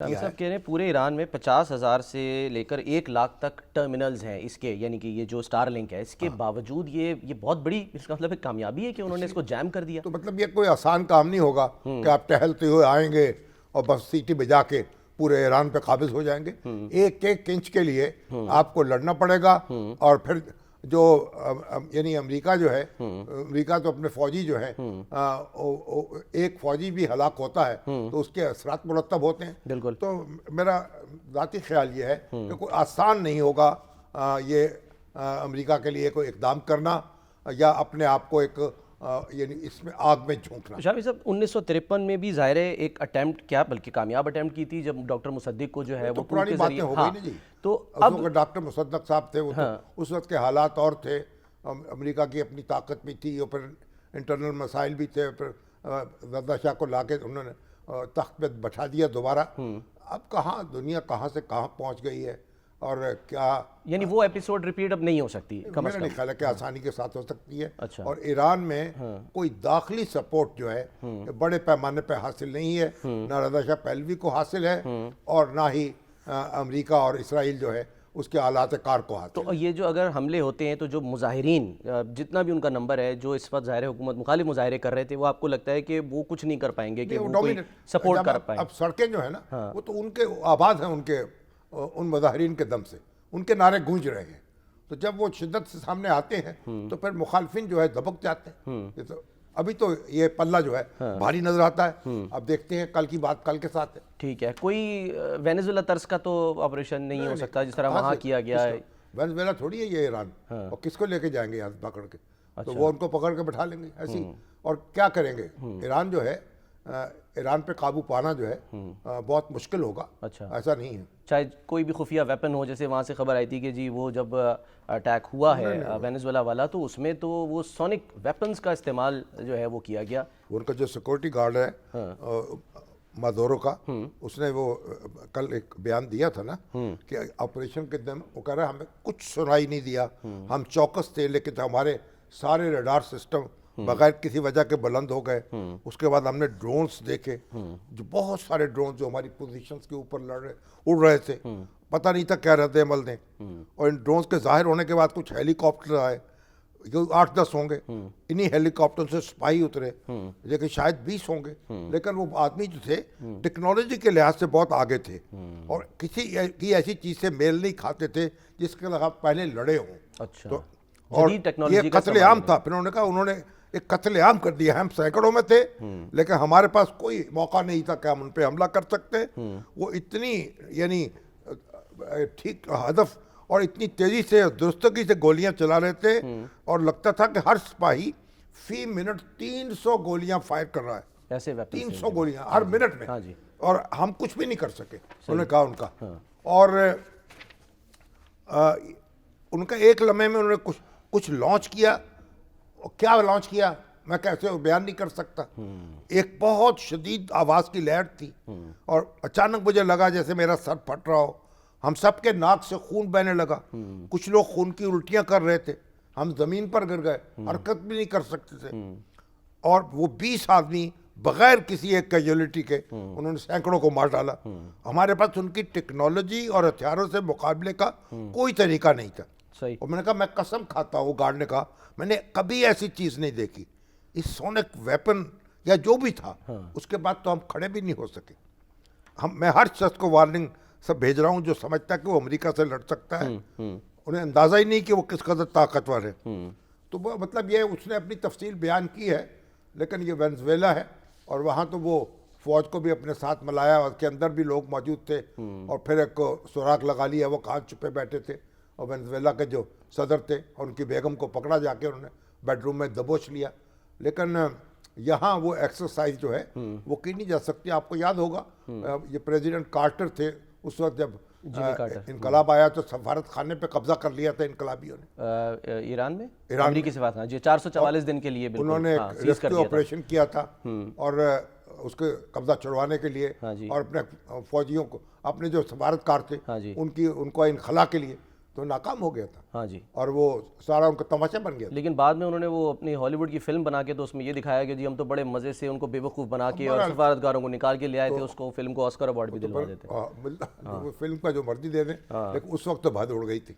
रामी किया साहब है। कह रहे हैं पूरे ईरान में 50,000 से लेकर 1 लाख तक टर्मिनल्स हैं इसके, यानी कि ये जो स्टार लिंक है इसके बावजूद ये बहुत बड़ी, इसका मतलब एक कामयाबी है कि उन्होंने इसको जैम कर दिया। तो मतलब ये कोई आसान काम नहीं होगा कि आप टहलते हुए आएंगे और बस सीटी बजा के पूरे ईरान पे काबिज हो जाएंगे। एक एक इंच के लिए आपको लड़ना पड़ेगा। और फिर जो यानी अमेरिका जो है, अमेरिका तो अपने फौजी जो है, एक फौजी भी हलाक होता है तो उसके असरात मुरतब होते हैं। बिल्कुल। तो मेरा ज़ाती ख्याल ये है कि कोई आसान नहीं होगा ये अमेरिका के लिए कोई इकदाम करना या अपने आप को एक यानी इसमें आग में झोंकना। शामी साहब 1953 में भी ज़ाहिर है एक अटेम्प्ट, क्या बल्कि कामयाब अटेम्प्ट की थी, जब डॉक्टर मुसद्दिक को जो है तो वो पुरानी के बातें जरिए, हो हाँ, गई ना जी। तो उस अब वक्त डॉक्टर मुसद्दक साहब थे, वो तो उस वक्त के हालात और थे। अमेरिका की अपनी ताकत भी थी और फिर इंटरनल मसाइल भी थे। फिर रज़ा शाह को लाके उन्होंने तख्त पे बैठा दिया दोबारा। अब कहाँ दुनिया कहाँ से कहाँ पहुँच गई है और क्या, यानी वो एपिसोड रिपीट अब नहीं हो सकती कम मेरा अज नहीं कम। ख्याल है कि आसानी के साथ हो सकती है। अच्छा। और ईरान में कोई दाखिली सपोर्ट जो है बड़े पैमाने पे हासिल नहीं है। ना रज़ा शाह पहलवी को हासिल है और ना ही अमेरिका और इसराइल जो है उसके आलात कार को हासिल तो है। ये जो अगर हमले होते हैं तो जो मुजाहिरीन, जितना भी उनका नंबर है, जो इस वक्त ज़ाहिर है हुकूमत मुखालिफ मुजाहरे कर रहे थे, वो आपको लगता है कि वो कुछ नहीं कर पाएंगे, कि नहीं, वो कोई डोमिनेट सपोर्ट जब कर अब पाए? सड़कें जो है ना, वो तो उनके आबाद हैं, उनके उन मुजाहिरीन के दम से उनके नारे गूंज रहे हैं। तो जब वो शिद्दत से सामने आते हैं तो फिर मुखालफिन जो है दबक जाते हैं। ये तो अभी तो ये पल्ला जो है भारी नजर आता है। अब देखते हैं, कल की बात कल के साथ है। ठीक है, कोई वेनेजुएला तर्ज का तो ऑपरेशन नहीं हो सकता जिस तरह कहाँ वहाँ से? किया गया है? वेनेजुएला थोड़ी है ये ईरान। और किसको लेके जाएंगे यहाँ से पकड़ के? तो वो उनको पकड़ के बैठा लेंगे ऐसी। और क्या करेंगे? ईरान जो है, ईरान पे काबू पाना जो है बहुत मुश्किल होगा। अच्छा। ऐसा नहीं है। चाहे कोई भी खुफिया वेपन हो, जैसे वहाँ से खबर आई थी कि जी वो जब अटैक हुआ है वेनेजुएला वाला, तो उसमें तो वो सोनिक वेपन्स का इस्तेमाल जो है वो किया गया। उनका जो सिक्योरिटी गार्ड है मादोरो का, उसने वो कल एक बयान दिया था ना कि ऑपरेशन के दिन वो कह रहा है हमें कुछ सुनाई नहीं दिया, हम चौकस थे, लेकिन हमारे सारे रडार सिस्टम बगैर किसी वजह के बुलंद हो गए। उसके बाद हमने ड्रोन्स देखे, जो बहुत सारे ड्रोन जो हमारी पोजीशंस के ऊपर उड़ रहे थे, पता नहीं था क्या रद्द अमल दें। और इन ड्रोन्स के जाहिर होने के बाद कुछ हेलीकॉप्टर आए, जो 8-10 होंगे। इन्हीं हेलीकॉप्टर से सिपाही उतरे, लेकिन शायद 20 होंगे। लेकिन वो आदमी जो थे टेक्नोलॉजी के लिहाज से बहुत आगे थे और किसी की ऐसी चीज़ से मेल नहीं खाते थे जिसके खिलाफ पहले लड़े हों। अच्छा। तो और ये कत्लेआम था। फिर उन्होंने कहा उन्होंने एक कत्लेआम कर दिया। हम सैकड़ों में थे, लेकिन हमारे पास कोई मौका नहीं था कि हम उन पे हमला कर सकते। वो इतनी यानी ठीक हदफ और इतनी तेजी से दुरुस्तगी से गोलियां चला रहे थे और लगता था कि हर सिपाही फी मिनट 300 गोलियां फायर कर रहा है। ऐसे वेपन 300 गोलियां हर मिनट में। हाँ जी। और हम कुछ भी नहीं कर सके, उन्होंने कहा उनका। और उनका एक लम्हे में उन्होंने कुछ लॉन्च किया। और क्या लॉन्च किया मैं कैसे बयान नहीं कर सकता। एक बहुत शदीद आवाज़ की लहर थी और अचानक मुझे लगा जैसे मेरा सर फट रहा हो। हम सब के नाक से खून बहने लगा। कुछ लोग खून की उल्टियां कर रहे थे। हम ज़मीन पर गिर गए, हरकत भी नहीं कर सकते थे। और वो 20 आदमी बगैर किसी एक कैजुअलिटी के उन्होंने सैकड़ों को मार डाला। हमारे पास उनकी टेक्नोलॉजी और हथियारों से मुकाबले का कोई तरीका नहीं था। सही। और मैंने कहा मैं कसम खाता हूँ, गार्ड ने कहा, मैंने कभी ऐसी चीज़ नहीं देखी। इस सोनिक वेपन या जो भी था, उसके बाद तो हम खड़े भी नहीं हो सके। मैं हर शख्स को वार्निंग सब भेज रहा हूँ जो समझता है कि वो अमेरिका से लड़ सकता है। उन्हें अंदाज़ा ही नहीं कि वो किस कदर ताकतवर है। तो वो मतलब ये उसने अपनी तफसील बयान की है, लेकिन ये वेनेजुएला है और वहाँ तो वो फौज को भी अपने साथ मिलाया, उसके अंदर भी लोग मौजूद थे। और फिर एक सुराख लगा लिया, वो कहाँ छुपे बैठे थे। और वेनेजुएला के जो सदर थे और उनकी बेगम को पकड़ा जाके उन्होंने बेडरूम में दबोच लिया। लेकिन यहाँ वो एक्सरसाइज जो है वो की नहीं जा सकती। आपको याद होगा ये प्रेसिडेंट कार्टर थे उस वक्त जब इनकलाब आया तो सफारत खाने पे कब्जा कर लिया था इनकलाबियों ने ईरान में। ईरान अमरीकी से बात ना जी, 444 दिन के लिए बिल्कुल उन्होंने हाँ, एक सीज कर रेस्क्यू दिया था। ऑपरेशन किया था और उसके कब्जा छुड़वाने के लिए हाँ जी। और अपने फौजियों को, अपने जो सफारतकार थे हाँ जी। उनको इनखला के लिए। तो नाकाम हो गया था हाँ जी। और वो सारा उनका तमाशा बन गया था। लेकिन बाद में उन्होंने वो अपनी हॉलीवुड की फिल्म बना के तो उसमें ये दिखाया कि जी हम तो बड़े मजे से उनको बेवकूफ़ बना के और सफारतकारों को निकाल के ले आए थे, उसको फिल्म को ऑस्कर अवार्ड भी दिलवा देते। मिलता फिल्म का जो मर्जी दे दें, लेकिन उस वक्त तो भाद उड़ गई थी।